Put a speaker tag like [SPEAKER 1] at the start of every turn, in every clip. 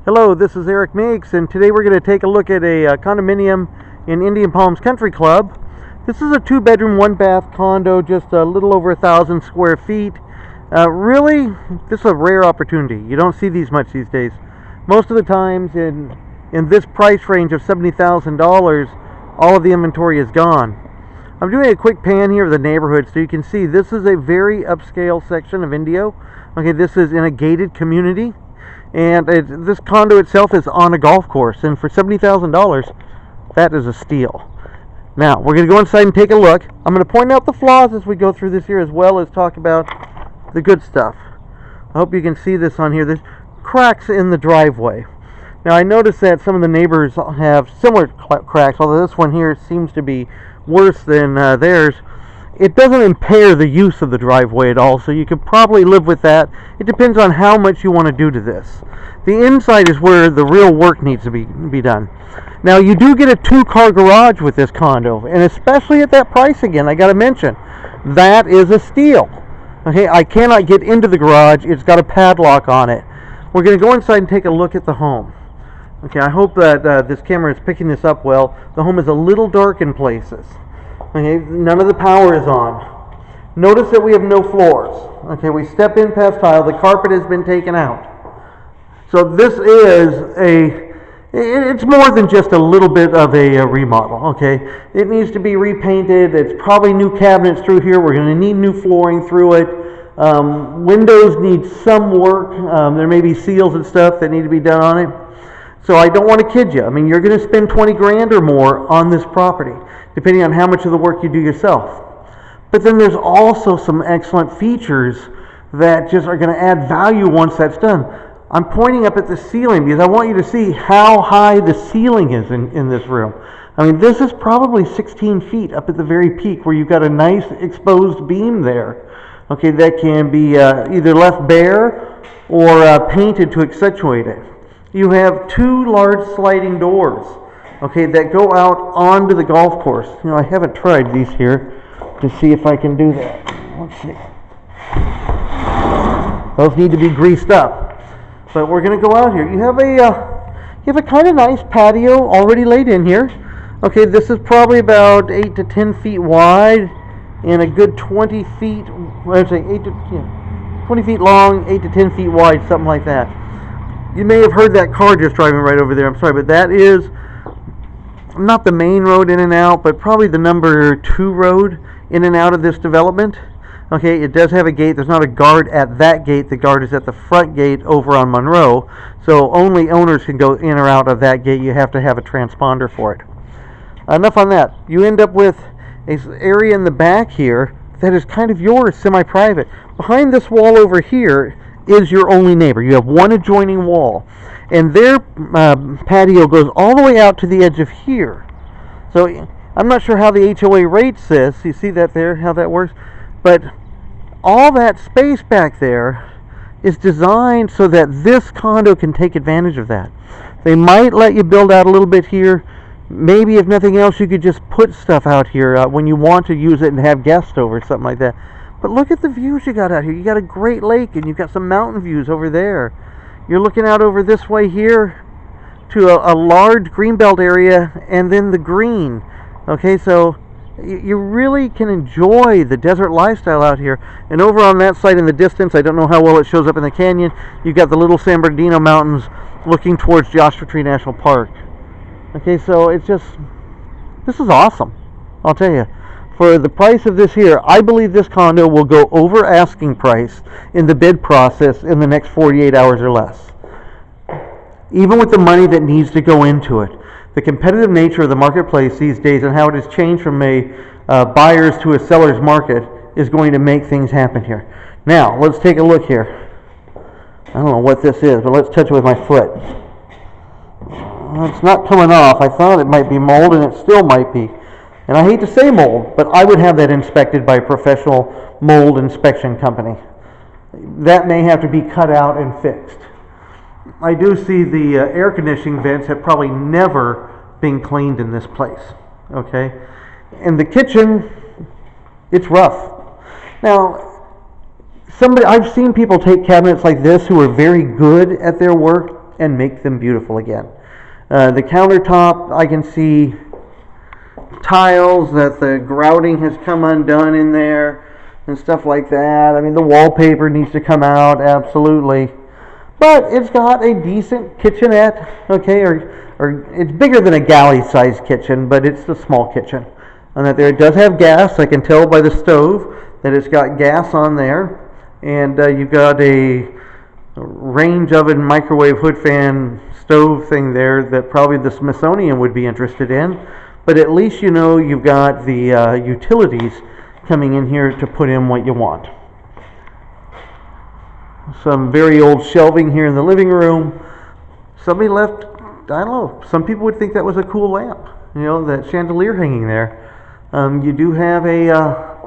[SPEAKER 1] Hello, this is Eric Meeks, and today we're going to take a look at a condominium in Indian Palms Country Club. This is a 2-bedroom, 1-bath condo, just a little over 1,000 square feet. Really, this is a rare opportunity. You don't see these much these days. Most of the times in this price range of $70,000, all of the inventory is gone. I'm doing a quick pan here of the neighborhood so you can see this is a very upscale section of Indio. Okay, this is in a gated community. And this condo itself is on a golf course, and for $70,000, that is a steal. Now, we're going to go inside and take a look. I'm going to point out the flaws as we go through this here, as well as talk about the good stuff. I hope you can see this on here. There's cracks in the driveway. Now, I noticed that some of the neighbors have similar cracks, although this one here seems to be worse than theirs. It doesn't impair the use of the driveway at all, so you could probably live with that. It depends on how much you want to do to this. The inside is where the real work needs to be done. Now, you do get a 2-car garage with this condo, and especially at that price again, I got to mention, that is a steal. Okay, I cannot get into the garage. It's got a padlock on it. We're going to go inside and take a look at the home. Okay, I hope that this camera is picking this up well. The home is a little dark in places. Okay, none of the power is on. Notice that we have no floors. Okay, we step in past tile. The carpet has been taken out. So this is it's more than just a little bit of a remodel. Okay, it needs to be repainted. It's probably new cabinets through here. We're going to need new flooring through it. Windows need some work. There may be seals and stuff that need to be done on it. So I don't want to kid you. I mean, you're going to spend 20 grand or more on this property, depending on how much of the work you do yourself. But then there's also some excellent features that just are going to add value once that's done. I'm pointing up at the ceiling because I want you to see how high the ceiling is in this room. I mean, this is probably 16 feet up at the very peak, where you've got a nice exposed beam there. Okay, that can be either left bare or painted to accentuate it. You have 2 large sliding doors, okay, that go out onto the golf course. You know, I haven't tried these here to see if I can do that. Let's see. Those need to be greased up. But we're going to go out here. You have a kind of nice patio already laid in here. Okay, this is probably about 8 to 10 feet wide and a good 20 feet, I'd say 20 feet long, 8 to 10 feet wide, something like that. You may have heard that car just driving right over there. I'm sorry, but that is not the main road in and out, but probably the number 2 road in and out of this development. Okay, it does have a gate. There's not a guard at that gate. The guard is at the front gate over on Monroe. So only owners can go in or out of that gate. You have to have a transponder for it. Enough on that. You end up with an area in the back here that is kind of yours, semi-private. Behind this wall over here is your only neighbor. You have one adjoining wall, and their patio goes all the way out to the edge of here. So I'm not sure how the HOA rates this. You see that there, how that works? But all that space back there is designed so that this condo can take advantage of that. They might let you build out a little bit here. Maybe if nothing else, you could just put stuff out here when you want to use it and have guests over, something like that. But look at the views you got out here. You got a great lake, and you've got some mountain views over there. You're looking out over this way here to a large greenbelt area, and then the green. Okay, so you really can enjoy the desert lifestyle out here. And over on that side in the distance, I don't know how well it shows up in the canyon, you've got the little San Bernardino Mountains looking towards Joshua Tree National Park. Okay, so it's just, this is awesome, I'll tell you. For the price of this here, I believe this condo will go over asking price in the bid process in the next 48 hours or less. Even with the money that needs to go into it. The competitive nature of the marketplace these days and how it has changed from a buyer's to a seller's market is going to make things happen here. Now, let's take a look here. I don't know what this is, but let's touch it with my foot. It's not coming off. I thought it might be mold, and it still might be. And I hate to say mold, but I would have that inspected by a professional mold inspection company. That may have to be cut out and fixed. I do see the air conditioning vents have probably never been cleaned in this place. Okay? And the kitchen, it's rough. Now, I've seen people take cabinets like this who are very good at their work and make them beautiful again. The countertop, I can see tiles that the grouting has come undone in there and stuff like that. I mean, the wallpaper needs to come out, absolutely. But it's got a decent kitchenette, okay, or it's bigger than a galley-sized kitchen, but it's a small kitchen. And that there, it does have gas. I can tell by the stove that it's got gas on there. And you've got a range oven, microwave, hood fan, stove thing there that probably the Smithsonian would be interested in. But at least you know you've got the utilities coming in here to put in what you want. Some very old shelving here in the living room. Somebody left, I don't know, some people would think that was a cool lamp. You know, that chandelier hanging there. You do have a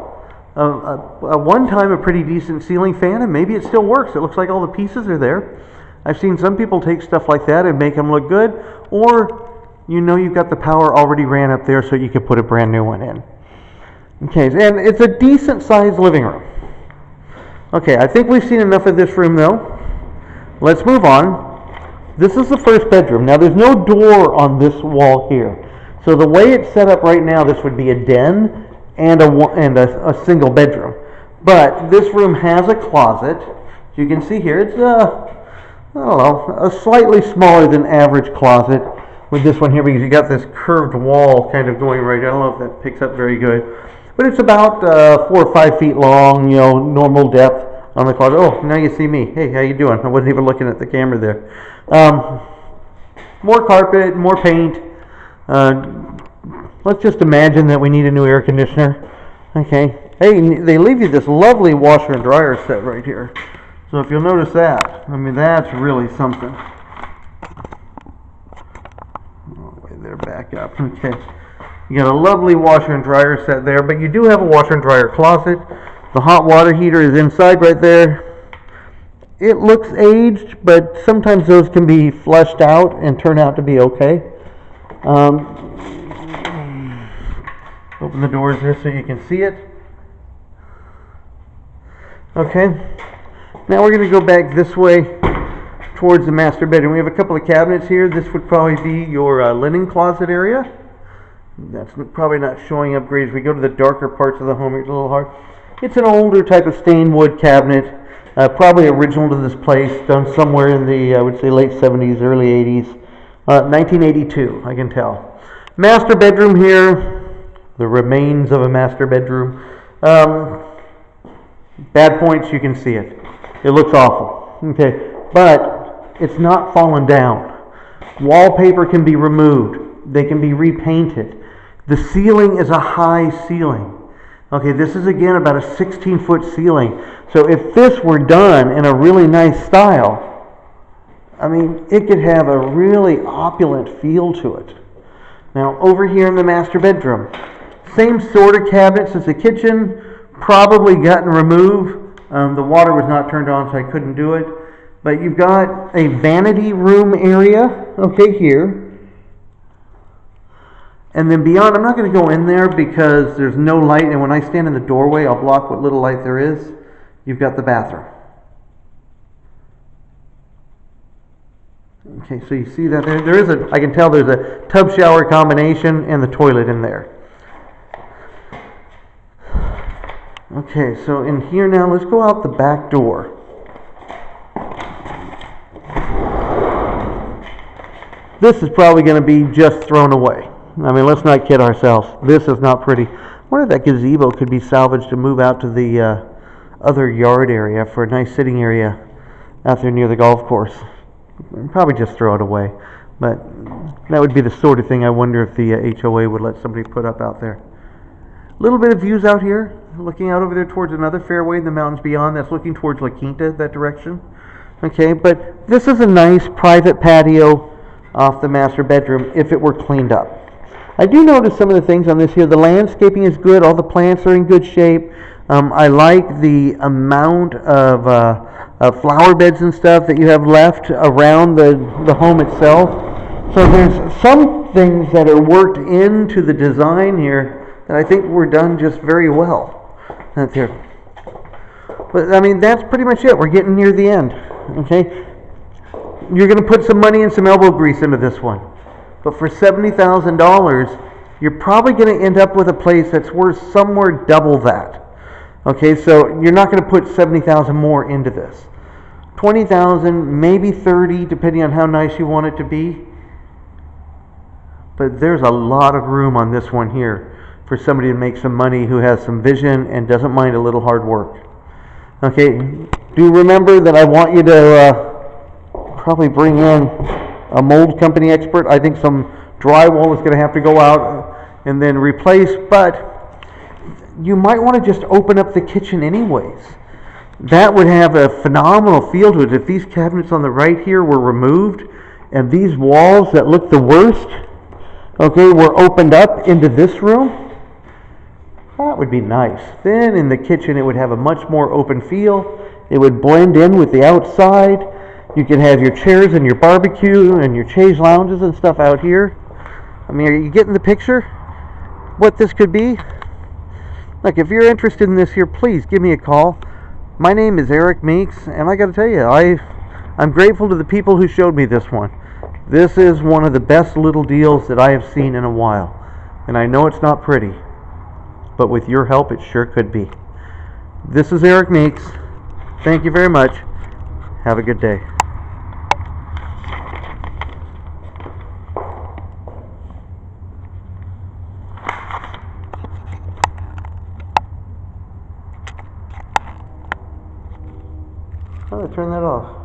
[SPEAKER 1] one time a pretty decent ceiling fan, and maybe it still works. It looks like all the pieces are there. I've seen some people take stuff like that and make them look good, or you know you've got the power already ran up there so you could put a brand new one in. Okay, and it's a decent sized living room. Okay, I think we've seen enough of this room though. Let's move on. This is the first bedroom. Now there's no door on this wall here. So the way it's set up right now, this would be a den and a single bedroom. But this room has a closet. As you can see here, it's I don't know, a slightly smaller than average closet with this one here, because you got this curved wall kind of going right. I don't know if that picks up very good, but it's about 4 or 5 feet long, you know, normal depth on the closet. Oh, now you see me. Hey, how you doing? I wasn't even looking at the camera there. More carpet, more paint. Let's just imagine that we need a new air conditioner. Okay. Hey, they leave you this lovely washer and dryer set right here. So if you'll notice that, I mean, that's really something. Oh, wait, they're back up. Okay. You got a lovely washer and dryer set there, but you do have a washer and dryer closet. The hot water heater is inside right there. It looks aged, but sometimes those can be flushed out and turn out to be okay. Open the doors here so you can see it. Okay. Now we're going to go back this way towards the master bedroom. We have a couple of cabinets here. This would probably be your linen closet area. That's probably not showing up great. As we go to the darker parts of the home, it's a little hard. It's an older type of stained wood cabinet, probably original to this place, done somewhere in the, I would say, late 70s, early 80s. 1982, I can tell. Master bedroom here, the remains of a master bedroom. Bad points, you can see it. It looks awful. Okay, but it's not fallen down. Wallpaper can be removed. They can be repainted. The ceiling is a high ceiling. Okay, this is again about a 16-foot ceiling. So if this were done in a really nice style, I mean, it could have a really opulent feel to it. Now, over here in the master bedroom, same sort of cabinets as the kitchen, probably gotten removed. The water was not turned on, so I couldn't do it. But you've got a vanity room area, okay, here. And then beyond, I'm not going to go in there because there's no light, and when I stand in the doorway, I'll block what little light there is. You've got the bathroom. Okay, so you see that there is I can tell there's a tub shower combination and the toilet in there. Okay, so in here now, let's go out the back door. This is probably going to be just thrown away. I mean, let's not kid ourselves. This is not pretty. I wonder if that gazebo could be salvaged to move out to the other yard area for a nice sitting area out there near the golf course. Probably just throw it away. But that would be the sort of thing I wonder if the HOA would let somebody put up out there. A little bit of views out here, looking out over there towards another fairway in the mountains beyond. That's looking towards La Quinta, that direction. Okay, but this is a nice private patio off the master bedroom if it were cleaned up. I do notice some of the things on this here. The landscaping is good. All the plants are in good shape. I like the amount of flower beds and stuff that you have left around the home itself. So there's some things that are worked into the design here that I think were done just very well. That's here. But I mean, that's pretty much it. We're getting near the end. Okay. you're going to put some money and some elbow grease into this one. But for $70,000, you're probably going to end up with a place that's worth somewhere double that. Okay, so you're not going to put $70,000 more into this. $20,000, maybe $30,000, depending on how nice you want it to be. But there's a lot of room on this one here for somebody to make some money who has some vision and doesn't mind a little hard work. Okay, do remember that I want you to probably bring in a mold company expert. I think some drywall is going to have to go out and then replace, but you might want to just open up the kitchen anyways. That would have a phenomenal feel to it. If these cabinets on the right here were removed and these walls that look the worst, okay, were opened up into this room, that would be nice. Then in the kitchen it would have a much more open feel. It would blend in with the outside. You can have your chairs and your barbecue and your chaise lounges and stuff out here. I mean, are you getting the picture? What this could be? Look, if you're interested in this here, please give me a call. My name is Eric Meeks, and I got to tell you, I'm grateful to the people who showed me this one. This is one of the best little deals that I have seen in a while. And I know it's not pretty, but with your help, it sure could be. This is Eric Meeks. Thank you very much. Have a good day. How do I turn that off?